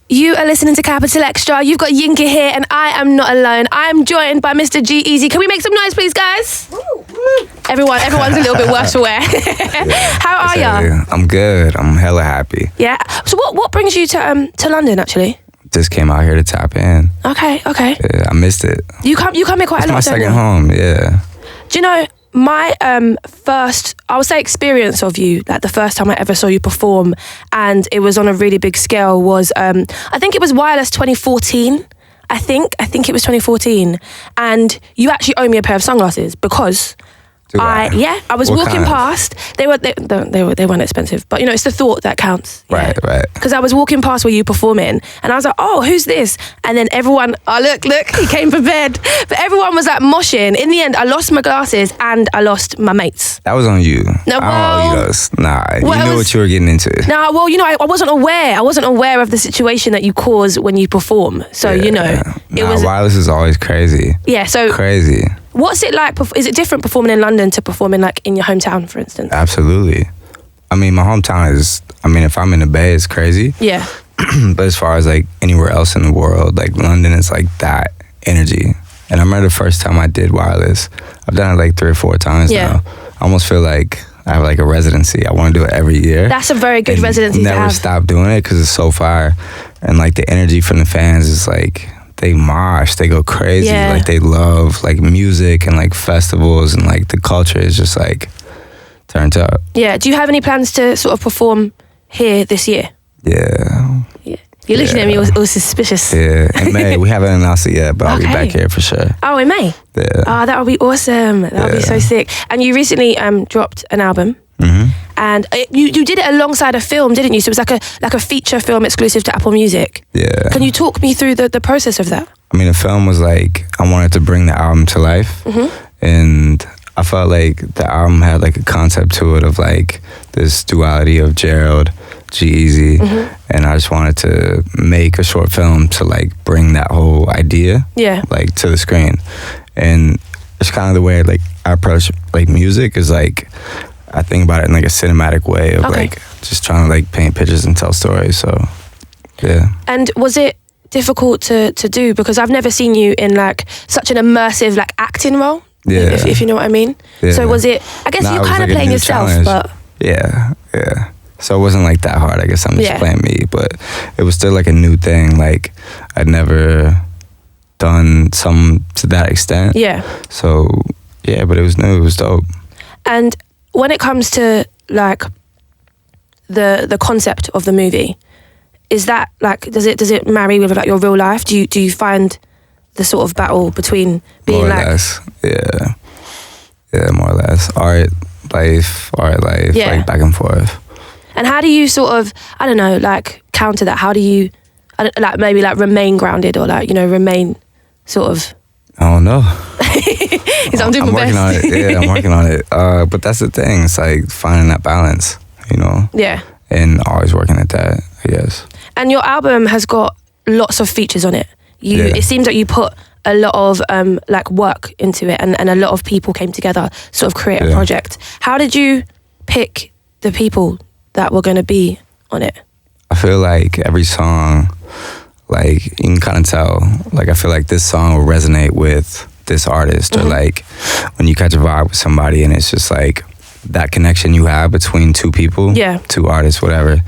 You are listening to Capital Xtra. You've got Yinka here, and I am not alone. I am joined by Mr. G-Eazy. Can we make some noise, please, guys? Everyone's a little bit worse for wear. How are ya? I'm good. I'm hella happy. Yeah. So what brings you to London, actually? Just came out here to tap in. Okay. Yeah, I missed it. You come here quite a lot. It's my second home. Yeah. Do you know my first, I would say, experience of you, like the first time I ever saw you perform, and it was on a really big scale, was I think it was Wireless 2014. I think it was 2014, and you actually owe me a pair of sunglasses because I was walking past. They weren't expensive, but it's the thought that counts. Right. Because I was walking past where you performing, and I was like, "Oh, who's this?" And then everyone, look, he came prepared. But everyone was like moshing. In the end, I lost my glasses and I lost my mates. That was on you. No, I don't owe you those. Nah, you knew what you were getting into. No, well, I wasn't aware. I wasn't aware of the situation that you cause when you perform. So it was. Wireless is always crazy. Yeah. So crazy. What's it like? Is it different performing in London to performing like in your hometown, for instance? Absolutely. I mean, my hometown is, if I'm in the Bay, it's crazy. Yeah. But as far as like anywhere else in the world, like London is like that energy. And I remember the first time I did Wireless, I've done it like 3 or 4 times now. I almost feel like I have like a residency. I want to do it every year. That's a very good residency to have. Never stop doing it because it's so fire. And like the energy from the fans is like, they mosh, they go crazy. Yeah. Like they love like music and like festivals, and like the culture is just like turned up. Yeah. Do you have any plans to sort of perform here this year? Yeah. You're looking at me all suspicious. Yeah, in May. We haven't announced it yet, but I'll be back here for sure. Oh, in May? Yeah. Oh, that would be awesome. That would be so sick. And you recently dropped an album. Mm-hmm. And you did it alongside a film, didn't you? So it was like a feature film exclusive to Apple Music. Yeah. Can you talk me through the process of that? I mean, the film was like, I wanted to bring the album to life. Mm-hmm. And I felt like the album had like a concept to it of like this duality of Gerald, G-Eazy. Mm-hmm. And I just wanted to make a short film to like bring that whole idea like to the screen. And it's kind of the way like I approach like music is like, I think about it in like a cinematic way of like just trying to like paint pictures and tell stories. So, yeah. And was it difficult to do? Because I've never seen you in like such an immersive like acting role. Yeah. If you know what I mean. Yeah. So was it? I guess you kind of playing yourself, challenge. But yeah. So it wasn't like that hard. I guess I'm just playing me, but it was still like a new thing. Like I'd never done some to that extent. Yeah. So yeah, but it was new. It was dope. And when it comes to like the concept of the movie, is that like does it marry with like your real life? Do you find the sort of battle between being more or like less, yeah, more or less art life, like back and forth. And how do you sort of like counter that? How do you like maybe like remain grounded or like remain sort of? I don't know. I'm doing my best. On it. Yeah, I'm working on it. But that's the thing. It's like finding that balance, Yeah. And always working at that, I guess. And your album has got lots of features on it. It seems like you put a lot of like work into it, and a lot of people came together, sort of create a project. How did you pick the people that were going to be on it? I feel like every song, like you can kind of tell, like I feel like this song will resonate with this artist, or like when you catch a vibe with somebody and it's just like that connection you have between two people, two artists, whatever,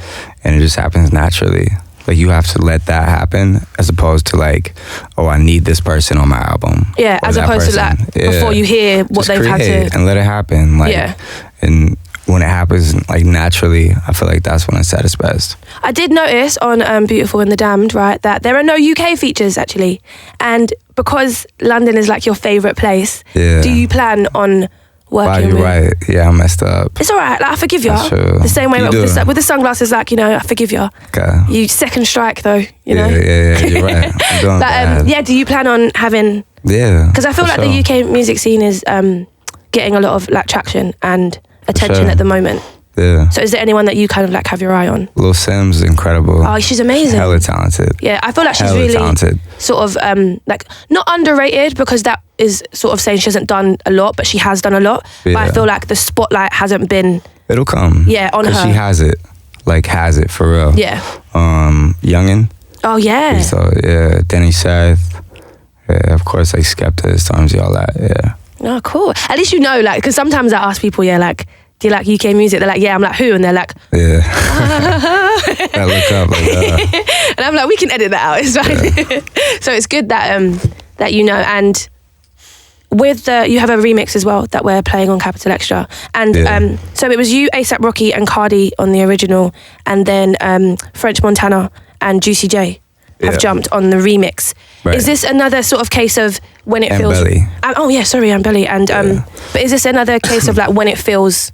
and it just happens naturally. Like you have to let that happen as opposed to like, oh, I need this person on my album. Yeah, as opposed to that before you hear what just they've had to. And let it happen. Like, and when it happens like naturally, I feel like that's when it's at its best. I did notice on Beautiful and the Damned, right, that there are no UK features actually. And because London is like your favourite place, do you plan on working you're right. Yeah, I messed up. It's all right. Like, I forgive you. Sure. The same way with the sunglasses, like, I forgive you. Okay. You second strike though, know? Yeah, you're right. I'm doing bad. Do you plan on having... Yeah, because I feel like the UK music scene is getting a lot of like traction and attention at the moment. Yeah. So is there anyone that you kind of like have your eye on? Lil Sims is incredible. Oh, she's amazing. Hella talented. Yeah, I feel like she's really talented. Sort of like not underrated, because that is sort of saying she hasn't done a lot, but she has done a lot. Yeah. But I feel like the spotlight hasn't been. It'll come. Yeah, on her. Because she has it. Like has it for real. Yeah. Youngin. Oh yeah. So yeah, Danny Seth. Yeah, of course, like Skepta, Stormzy, all that. Yeah. Oh, cool. At least you know, like, because sometimes I ask people, yeah, like, do you like UK music? They're like, yeah. I'm like, who? And they're like, yeah. I look up like, and I'm like, we can edit that out. It's fine. Yeah. So it's good that that you know. And with you have a remix as well that we're playing on Capital Xtra. And so it was you, A$AP Rocky, and Cardi on the original, and then French Montana and Juicy J have jumped on the remix. Right. Is this another sort of case of when it feels? Belly. Oh yeah, sorry, and Belly. And but is this another case of like when it feels,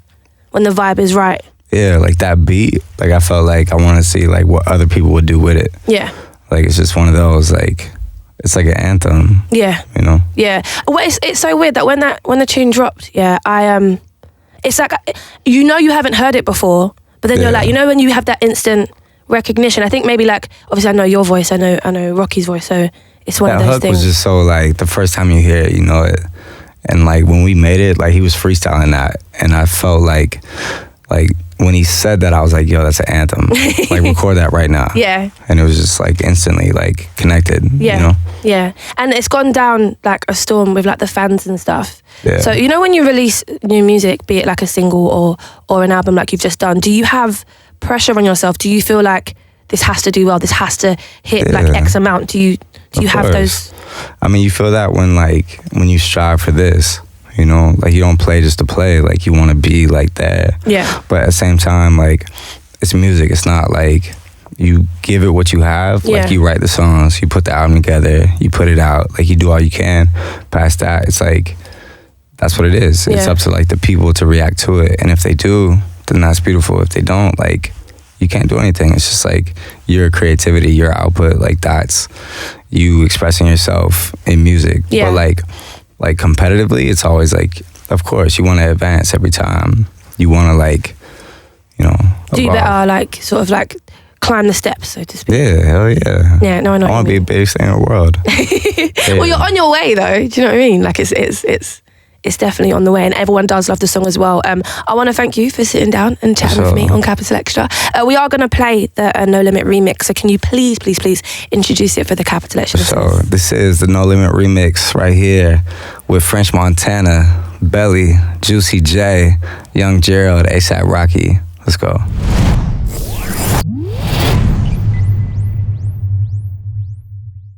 when the vibe is right? Yeah, like that beat. Like I felt like I want to see like what other people would do with it. Yeah. Like it's just one of those like. It's like an anthem. Yeah. You know? Yeah. Well, it's so weird that when the tune dropped, it's like, you know, you haven't heard it before, but then you're like, you know, when you have that instant recognition, I think maybe like, obviously I know your voice, I know Rocky's voice, so it's one of those things. That hook was just so like, the first time you hear it, you know it. And like when we made it, like he was freestyling that, and I felt like when he said that, I was like, yo, that's an anthem. Like, record that right now. Yeah. And it was just like instantly like connected, you know? Yeah. And it's gone down like a storm with like the fans and stuff. Yeah. So, you know, when you release new music, be it like a single or an album like you've just done, do you have pressure on yourself? Do you feel like this has to do well, this has to hit like X amount? Do you have those? I mean, you feel that when you strive for this. You know, like you don't play just to play, like you want to be like that. Yeah. But at the same time, like it's music. It's not like you give it what you have. Like you write the songs, you put the album together, you put it out, like you do all you can. Past that, it's like, that's what it is. It's up to like the people to react to it. And if they do, then that's beautiful. If they don't, like you can't do anything. It's just like your creativity, your output, like that's you expressing yourself in music. Yeah. But like competitively, it's always like, of course, you want to advance every time. You want to like, you know, do you better like sort of like climb the steps, so to speak? Yeah, hell yeah. Yeah, no, I know. I want to be the biggest thing in the world. Well, you're on your way though. Do you know what I mean? Like it's definitely on the way, and everyone does love the song as well. I want to thank you for sitting down and chatting with me on Capital Xtra. We are going to play the No Limit remix, so can you please introduce it for the Capital Xtra listeners? So this is the No Limit remix right here with French Montana, Belly, Juicy J, Young Gerald, A$AP Rocky. Let's go.